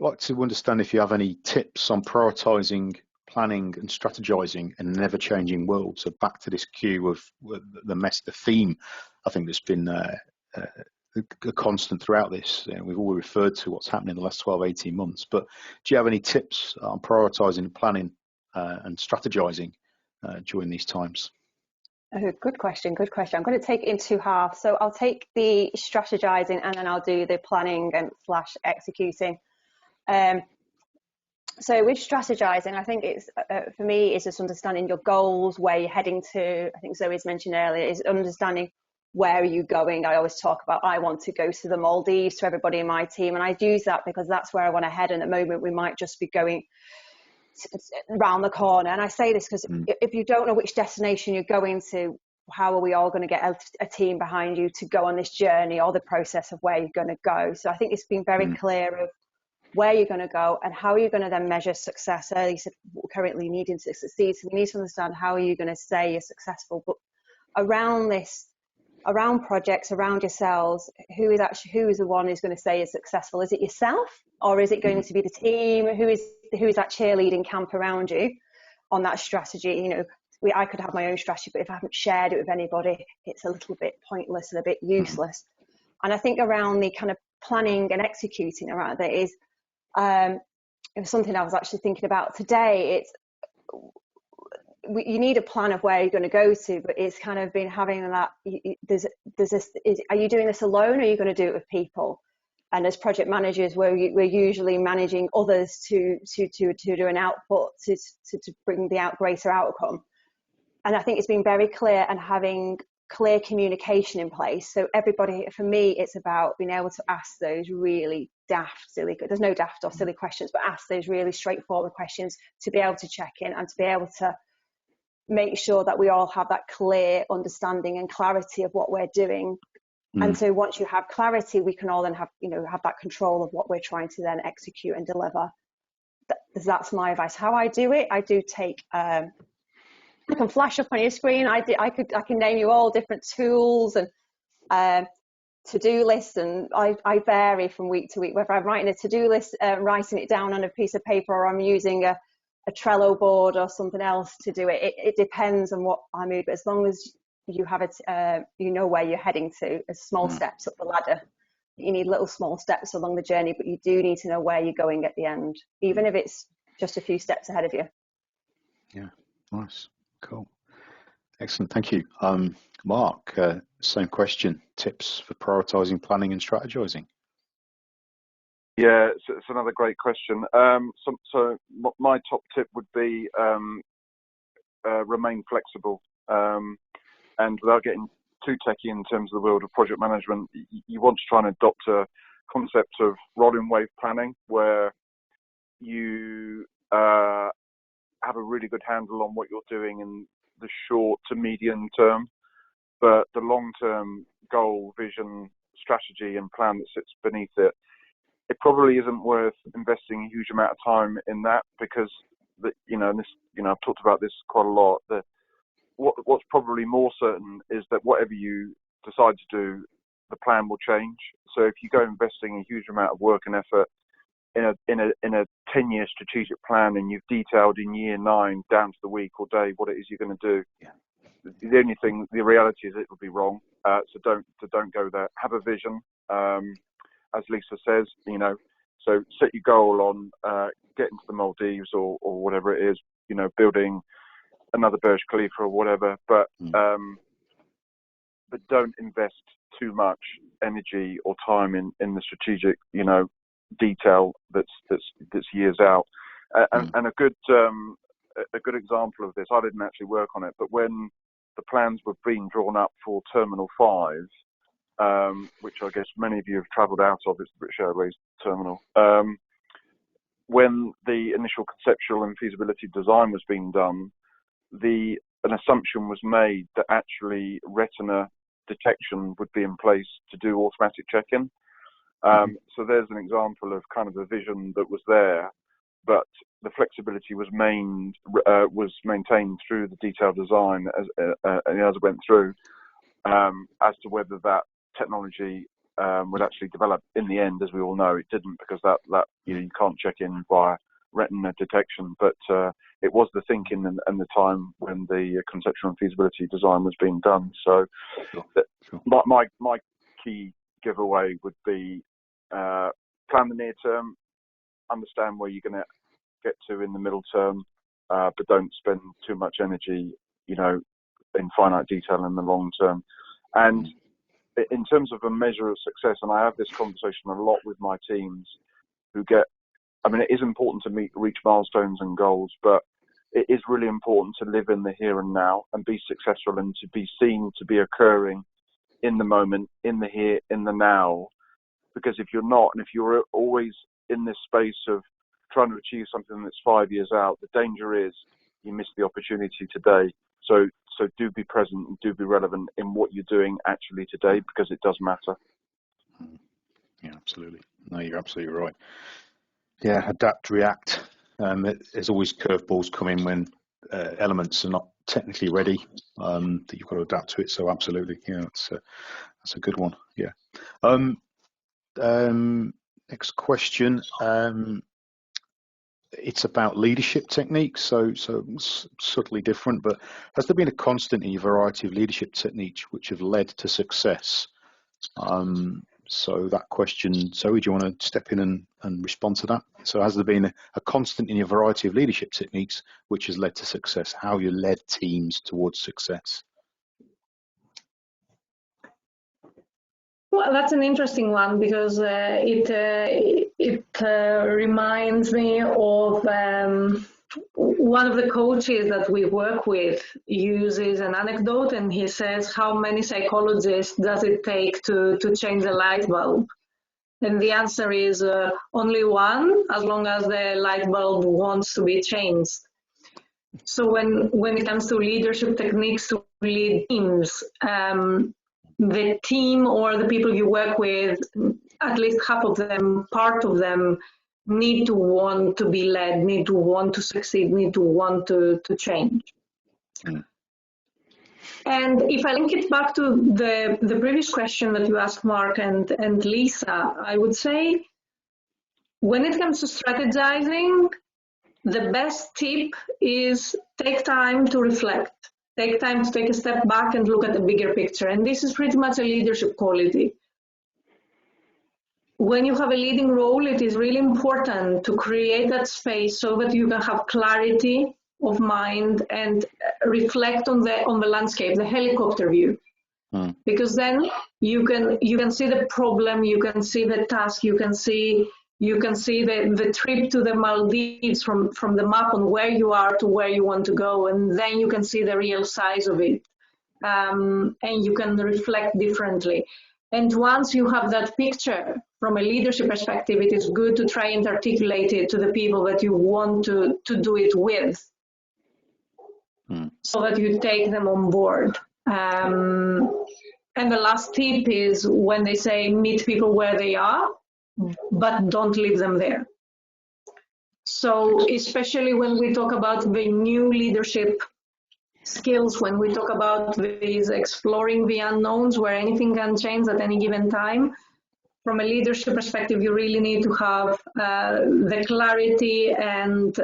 like to understand if you have any tips on prioritizing, planning and strategizing in an ever-changing world. So back to this cue of the theme, I think that's been a constant throughout this. We've all referred to what's happening in the last 12, 18 months, but do you have any tips on prioritizing, planning and strategizing during these times? Oh, good question. Good question. I'm going to take it in two halves. So I'll take the strategizing and then I'll do the planning and / executing. So with strategizing, I think it's for me, it's just understanding your goals, where you're heading to. I think Zoe's mentioned earlier is understanding where are you going. I always talk about I want to go to the Maldives to everybody in my team, and I use that because that's where I want to head. And at the moment, we might just be going around the corner. And I say this because if you don't know which destination you're going to, how are we all going to get a team behind you to go on this journey or the process of where you're going to go? So I think it's been very clear of where you're going to go and how you're going to then measure success. Earlier you said we're currently needing to succeed, so we need to understand how are you going to say you're successful. But around this, around projects, around yourselves, who is the one who's going to say is successful? Is it yourself, or is it going to be the team? Who is that cheerleading camp around you on that strategy? You know, I could have my own strategy, but if I haven't shared it with anybody, it's a little bit pointless and a bit useless. And I think around the kind of planning and executing around it is it was something I was actually thinking about today. You need a plan of where you're going to go to, but it's kind of been having that. Are you doing this alone, or are you going to do it with people? And as project managers, we're usually managing others to do an output to bring the greater outcome. And I think it's been very clear and having clear communication in place. So everybody, for me, it's about being able to ask those really there's no daft or silly questions, but ask those really straightforward questions to be able to check in and to be able to make sure that we all have that clear understanding and clarity of what we're doing. And so once you have clarity, we can all then have that control of what we're trying to then execute and deliver. That's my advice. How I do it, I do take I can flash up on your screen. I can name you all different tools and to-do lists, and I vary from week to week whether I'm writing a to-do list, writing it down on a piece of paper, or I'm using a Trello board or something else to do it. It depends on what I move, but as long as you have it, you know where you're heading to, as small steps up the ladder. You need little small steps along the journey, but you do need to know where you're going at the end, even if it's just a few steps ahead of you. Yeah, nice. Cool. Excellent. Thank you. Mark, same question. Tips for prioritizing, planning and strategizing? Yeah, it's another great question. So my top tip would be remain flexible. And without getting too techy in terms of the world of project management, you want to try and adopt a concept of rolling wave planning, where you have a really good handle on what you're doing in the short to medium term, but the long-term goal, vision, strategy and plan that sits beneath it, it probably isn't worth investing a huge amount of time in that, because I've talked about this quite a lot. What's probably more certain is that whatever you decide to do, the plan will change. So if you go investing a huge amount of work and effort in a 10-year strategic plan, and you've detailed in year 9 down to the week or day what it is you're going to do, the reality is it will be wrong. So don't go there. Have a vision, as Lisa says, so set your goal on getting to the Maldives or whatever it is, building another Burj Khalifa or whatever, but don't invest too much energy or time in the strategic, detail that's years out. And a good example of this, I didn't actually work on it, but when the plans were being drawn up for Terminal 5, which I guess many of you have travelled out of, it's the British Airways terminal. When the initial conceptual and feasibility design was being done, an assumption was made that actually retina detection would be in place to do automatic check-in. So there's an example of kind of the vision that was there, but the flexibility was maintained through the detailed design as it went through, as to whether that technology would actually develop. In the end, as we all know, it didn't, because that you can't check in via retina detection, but it was the thinking and the time when the conceptual and feasibility design was being done. So Sure. My key giveaway would be plan the near term, understand where you're going to get to in the middle term, but don't spend too much energy, in finite detail in the long term. And in terms of a measure of success, and I have this conversation a lot with my teams who it is important to reach milestones and goals, but it is really important to live in the here and now and be successful and to be seen to be occurring in the moment, in the here, in the now. Because if you're not, and if you're always in this space of trying to achieve something that's 5 years out, the danger is you miss the opportunity today. So do be present and do be relevant in what you're doing actually today, because it does matter. Yeah, absolutely. No, you're absolutely right. Yeah, adapt, react. There's always curveballs coming when elements are not technically ready, that you've got to adapt to it. So absolutely, yeah, that's a good one. Yeah. Next question. It's about leadership techniques, so subtly different, but has there been a constant in your variety of leadership techniques which have led to success? So that question, Zoe, do you want to step in and respond to that? So has there been a constant in your variety of leadership techniques which has led to success? How you led teams towards success? Well, that's an interesting one, because it reminds me of one of the coaches that we work with uses an anecdote, and he says, how many psychologists does it take to change a light bulb? And the answer is only one, as long as the light bulb wants to be changed. So when it comes to leadership techniques to lead teams, the team or the people you work with, at least half of them, part of them, need to want to be led, need to want to succeed, need to want to change. And if I link it back to the previous question that you asked, Mark and Lisa, I would say when it comes to strategizing, the best tip is take time to reflect. Take time to take a step back and look at the bigger picture. And this is pretty much a leadership quality. When you have a leading role, it is really important to create that space so that you can have clarity of mind and reflect on the landscape, the helicopter view. Because then you can see the problem, you can see the task, you can see the trip to the Maldives from the map on where you are to where you want to go, and then you can see the real size of it, and you can reflect differently. And once you have that picture from a leadership perspective, it is good to try and articulate it to the people that you want to do it with, so that you take them on board. And the last tip is when they say meet people where they are, but don't leave them there. So especially when we talk about the new leadership skills, when we talk about these exploring the unknowns where anything can change at any given time, from a leadership perspective, you really need to have the clarity and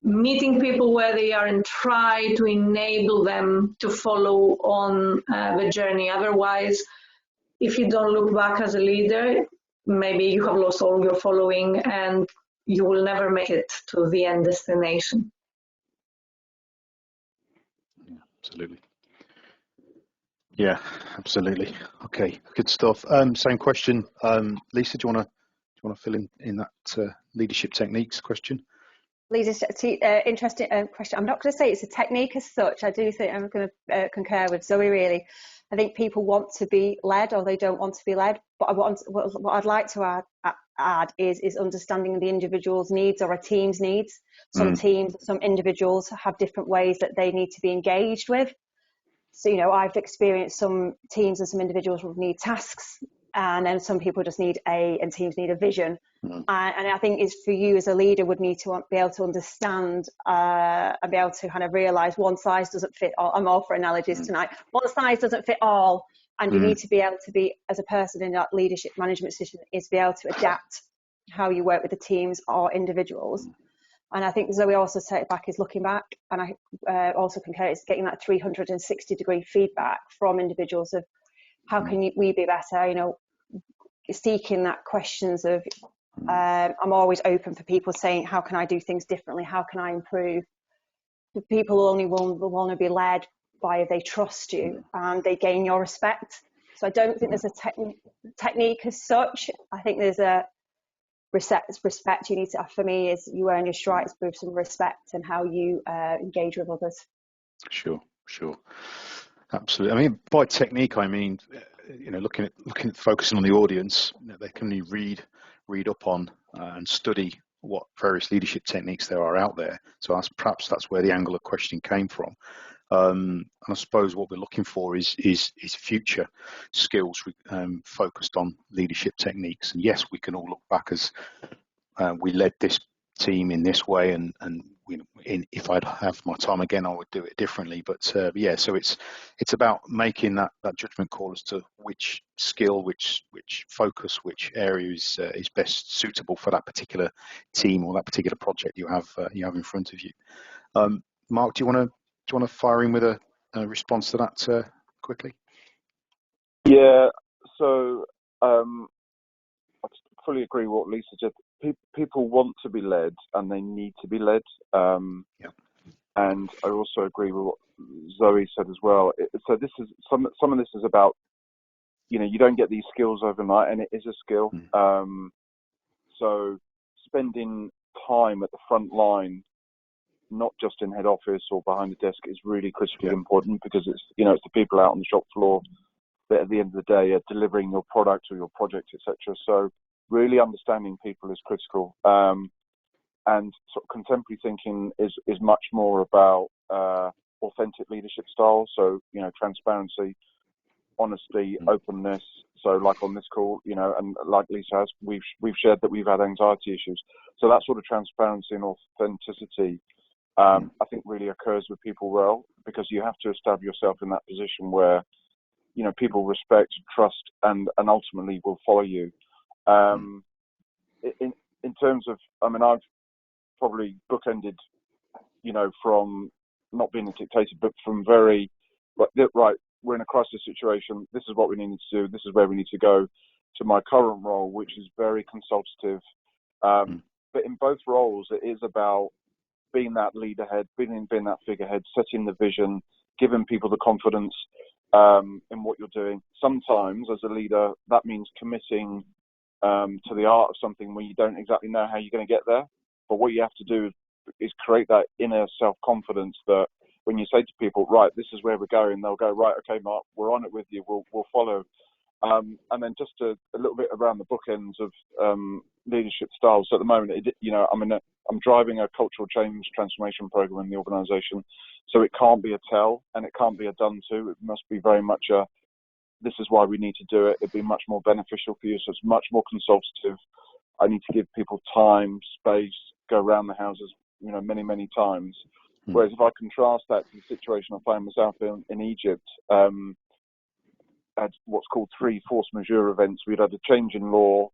meeting people where they are and try to enable them to follow on the journey. Otherwise, if you don't look back as a leader, maybe you have lost all your following and you will never make it to the end destination. Yeah, absolutely. Yeah, absolutely. Okay, good stuff. Same question, Lisa. Do you want to fill in that leadership techniques question? Lisa, interesting question. I'm not going to say it's a technique as such. I do think I'm going to concur with Zoe, really. I think people want to be led or they don't want to be led. But what I'd like to add is understanding the individual's needs or a team's needs. Some teams, some individuals have different ways that they need to be engaged with. So, you know, I've experienced some teams and some individuals will need tasks, and then some people just need and teams need a vision. And I think is for you as a leader would need to be able to understand and be able to kind of realize one size doesn't fit all. I'm all for analogies tonight. One size doesn't fit all, and you need to be able to be, as a person in that leadership management position, is be able to adapt how you work with the teams or individuals. And I think Zoe also said back is looking back, and I also concur, it's getting that 360-degree feedback from individuals of how can we be better, you know, seeking that questions of, I'm always open for people saying, how can I do things differently? How can I improve? The people only will want to be led by if they trust you and they gain your respect. So I don't think there's a technique as such. I think there's a respect you need to, for me, is you earn your stripes with some respect and how you engage with others. Sure, absolutely. I mean, by technique, I mean, you know, looking at focusing on the audience, you know, they can only read up on and study what various leadership techniques there are out there. So perhaps that's where the angle of questioning came from. And I suppose what we're looking for is future skills focused on leadership techniques. And yes, we can all look back as we led this team in this way, and you know, if I'd have my time again, I would do it differently. But yeah, so it's about making that judgment call as to which skill, which focus, which area is best suitable for that particular team or that particular project you have in front of you. Mark, do you want to fire in with a response to that quickly? Yeah, so I fully agree with what Lisa said. People want to be led and they need to be led. And I also agree with what Zoe said as well. So this is some of this is about, you know, you don't get these skills overnight, and it is a skill. So spending time at the front line, not just in head office or behind the desk, is really critically important, because it's, you know, it's the people out on the shop floor that at the end of the day are delivering your product or your project, etc. So really understanding people is critical. And sort of contemporary thinking is much more about authentic leadership style. So, you know, transparency, honesty, openness. So like on this call, you know, and like Lisa has, we've shared that we've had anxiety issues. So that sort of transparency and authenticity, I think really occurs with people well, because you have to establish yourself in that position where, you know, people respect, trust, and ultimately will follow you. In terms of, I mean, I've probably bookended, you know, from not being a dictator, but from very, right, we're in a crisis situation, this is what we need to do, this is where we need to go, to my current role, which is very consultative. But in both roles, it is about being that leader head, being that figurehead, setting the vision, giving people the confidence in what you're doing. Sometimes, as a leader, that means committing to the art of something when you don't exactly know how you're going to get there. But what you have to do is create that inner self-confidence that when you say to people, right, this is where we're going, they'll go, right, okay, Mark, we're on it with you, we'll follow. And then just a little bit around the bookends of leadership styles. So at the moment, you know, I'm driving a cultural change transformation program in the organisation. So it can't be a tell and it can't be a done to. It must be very much a, this is why we need to do it. It'd be much more beneficial for you. So it's much more consultative. I need to give people time, space, go around the houses, you know, many, many times. Whereas if I contrast that to the situation I find myself in Egypt, had what's called 3 force majeure events. We'd had a change in law.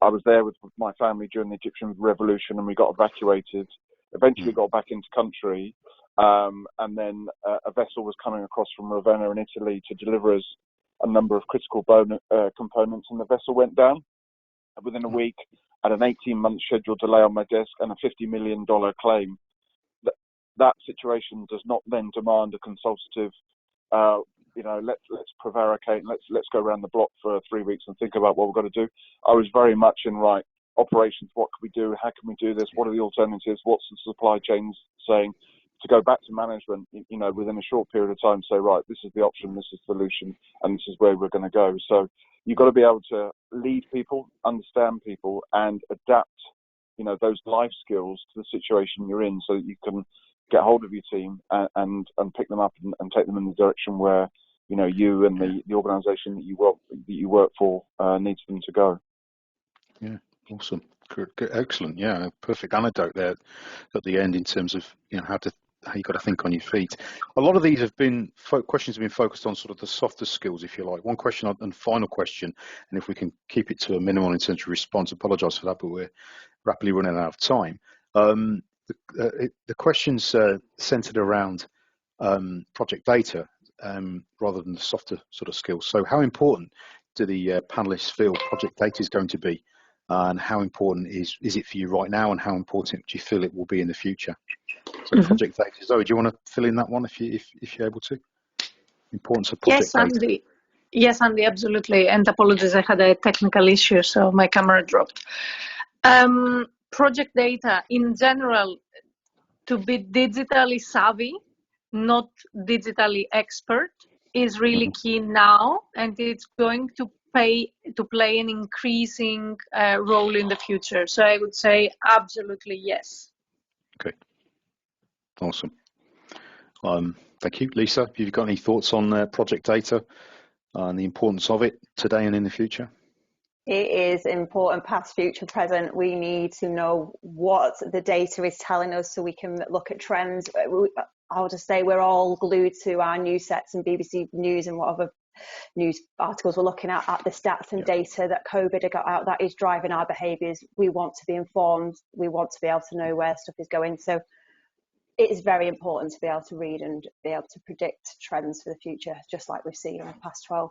I was there with my family during the Egyptian revolution, and we got evacuated. Eventually got back into country, and then a vessel was coming across from Ravenna in Italy to deliver us a number of critical components, and the vessel went down. within a week, and an 18-month scheduled delay on my desk, and a $50 million claim. That situation does not then demand a consultative, let's prevaricate, and let's go around the block for 3 weeks and think about what we've got to do. I was very much in operations. What can we do? How can we do this? What are the alternatives? What's the supply chains saying? To go back to management, within a short period of time, say, right, this is the option, this is the solution, and this is where we're going to go. So you've got to be able to lead people, understand people, and adapt, those life skills to the situation you're in, so that you can get hold of your team and pick them up and take them in the direction where you and the organisation that you work for needs them to go. Yeah, awesome, good, excellent. Yeah, perfect anecdote there at the end in terms of how you got to think on your feet. A lot of these questions have been focused on sort of the softer skills, if you like. One question and final question, and if we can keep it to a minimum in terms of response, apologise for that, but we're rapidly running out of time. The questions centred around project data rather than the softer sort of skills. So how important do the panelists feel project data is going to be, and how important is it for you right now, and how important do you feel it will be in the future? So project data. Zoe, do you want to fill in that one if you're able to? Importance of project data. Yes, Andy, absolutely. And apologies, I had a technical issue, so my camera dropped. Project data in general, to be digitally savvy, not digitally expert, is really key now, and it's going to play an increasing role in the future. So I would say absolutely yes. Okay, awesome. Thank you. Lisa, have you got any thoughts on project data and the importance of it today and in the future? It is important, past, future, present. We need to know what the data is telling us so we can look at trends. I'll just say we're all glued to our news sets and BBC News and whatever news articles we're looking at the stats and data that COVID had got out. That is driving our behaviours. We want to be informed. We want to be able to know where stuff is going. So it is very important to be able to read and be able to predict trends for the future, just like we've seen in the past 12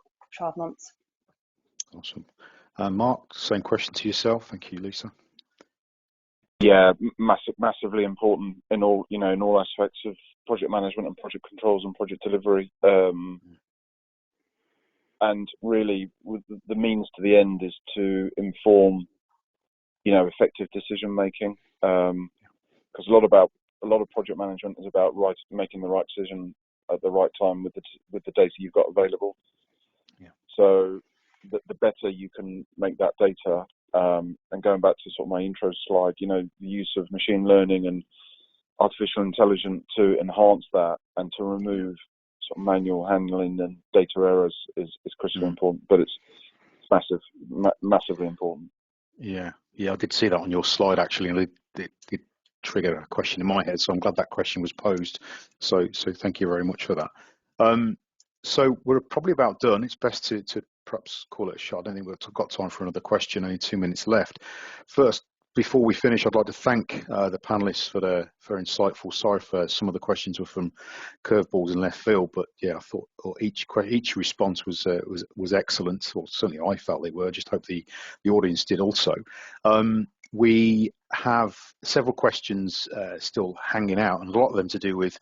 months. Awesome. Mark, same question to yourself. Thank you, Lisa. Yeah, massively important in all aspects of project management and project controls and project delivery. And really, the means to the end is to inform, effective decision making. Because a lot of project management is about making the right decision at the right time with the data you've got available. Yeah. So the better you can make that data, and going back to sort of my intro slide, the use of machine learning and artificial intelligence to enhance that and to remove sort of manual handling and data errors is critically important, but it's massively important. Yeah, I did see that on your slide actually, and it triggered a question in my head, so I'm glad that question was posed. So thank you very much for that. So we're probably about done. It's best to perhaps call it a shot. I don't think we've got time for another question. Only 2 minutes left. First, before we finish, I'd like to thank the panelists for insightful. Sorry for some of the questions were from curveballs and left field, but yeah, I thought each response was excellent, or certainly I felt they were. Just hope the audience did also. We have several questions still hanging out, and a lot of them to do with,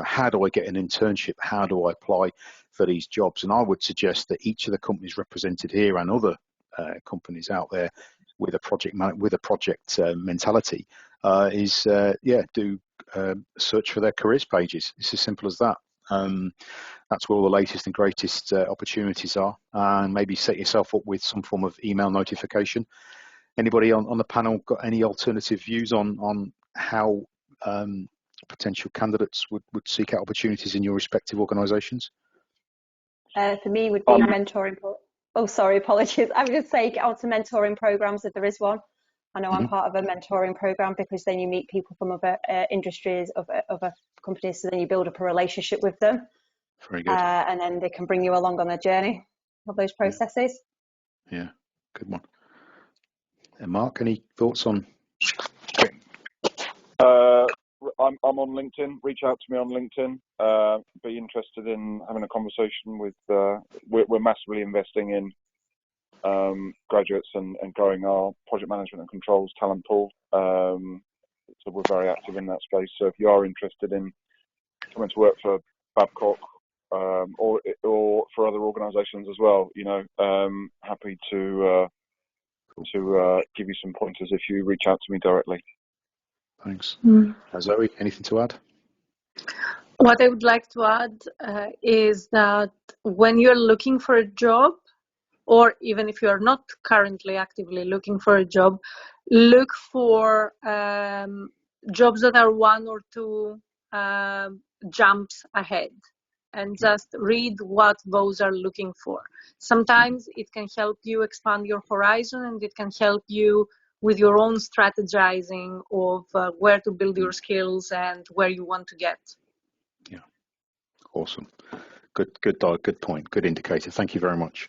how do I get an internship? How do I apply for these jobs? And I would suggest that each of the companies represented here and other companies out there with a project mentality do search for their careers pages. It's as simple as that. That's where all the latest and greatest opportunities are, and maybe set yourself up with some form of email notification. Anybody on the panel got any alternative views on how potential candidates would seek out opportunities in your respective organisations? For me, would be mentoring. Oh, sorry, apologies. I would just say get onto mentoring programs if there is one. I know I'm part of a mentoring program, because then you meet people from other industries, other companies, so then you build up a relationship with them. Very good. And then they can bring you along on the journey of those processes. Yeah, good one. And Mark, any thoughts on? I'm on LinkedIn. Reach out to me on LinkedIn. Be interested in having a conversation with. We're massively investing in graduates and growing our project management and controls talent pool. So we're very active in that space. So if you are interested in coming to work for Babcock or for other organisations as well, happy to give you some pointers if you reach out to me directly. Thanks. Zoe, anything to add? What I would like to add is that when you're looking for a job, or even if you are not currently actively looking for a job, look for jobs that are 1 or 2 jumps ahead, and just read what those are looking for. Sometimes it can help you expand your horizon, and it can help you with your own strategizing of where to build your skills and where you want to get. Yeah, awesome. Good point. Good indicator. Thank you very much.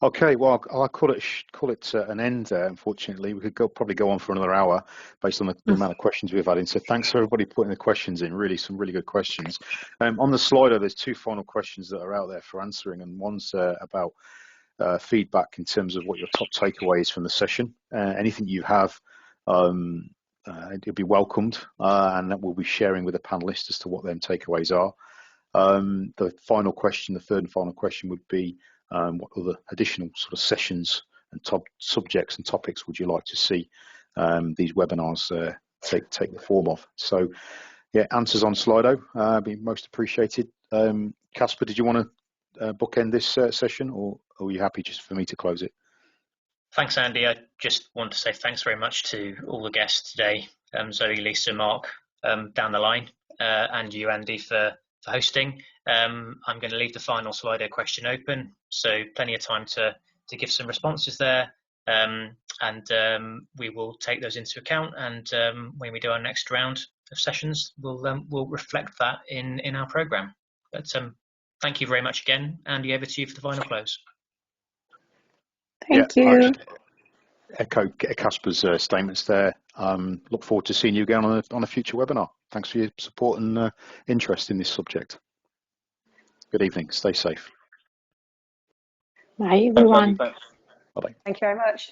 Okay, well, I'll call it an end there. Unfortunately, we could probably go on for another hour based on the amount of questions we've had in. So thanks for everybody putting the questions in. Really, some really good questions. On the Slido, there's 2 final questions that are out there for answering, and one's about feedback in terms of what your top takeaways from the session. Anything you have, it'll be welcomed, and that we'll be sharing with the panelists as to what them takeaways are. The final question, the third and final question, would be what other additional sort of sessions and top subjects and topics would you like to see these webinars take the form of? So, yeah, answers on Slido be most appreciated. Caspar, did you want to bookend this session, or are you happy just for me to close it? Thanks, Andy. I just want to say thanks very much to all the guests today, Zoe, Lisa, Mark, down the line, and you, Andy, for hosting. I'm going to leave the final Slido question open, so plenty of time to give some responses there, and we will take those into account, and when we do our next round of sessions, we'll reflect that in our programme. But thank you very much again. Andy, over to you for the final close. Thank you. Echo Caspar's statements there. Look forward to seeing you again on a future webinar. Thanks for your support and interest in this subject. Good evening. Stay safe. Bye, everyone. Thanks. Bye-bye. Thank you very much.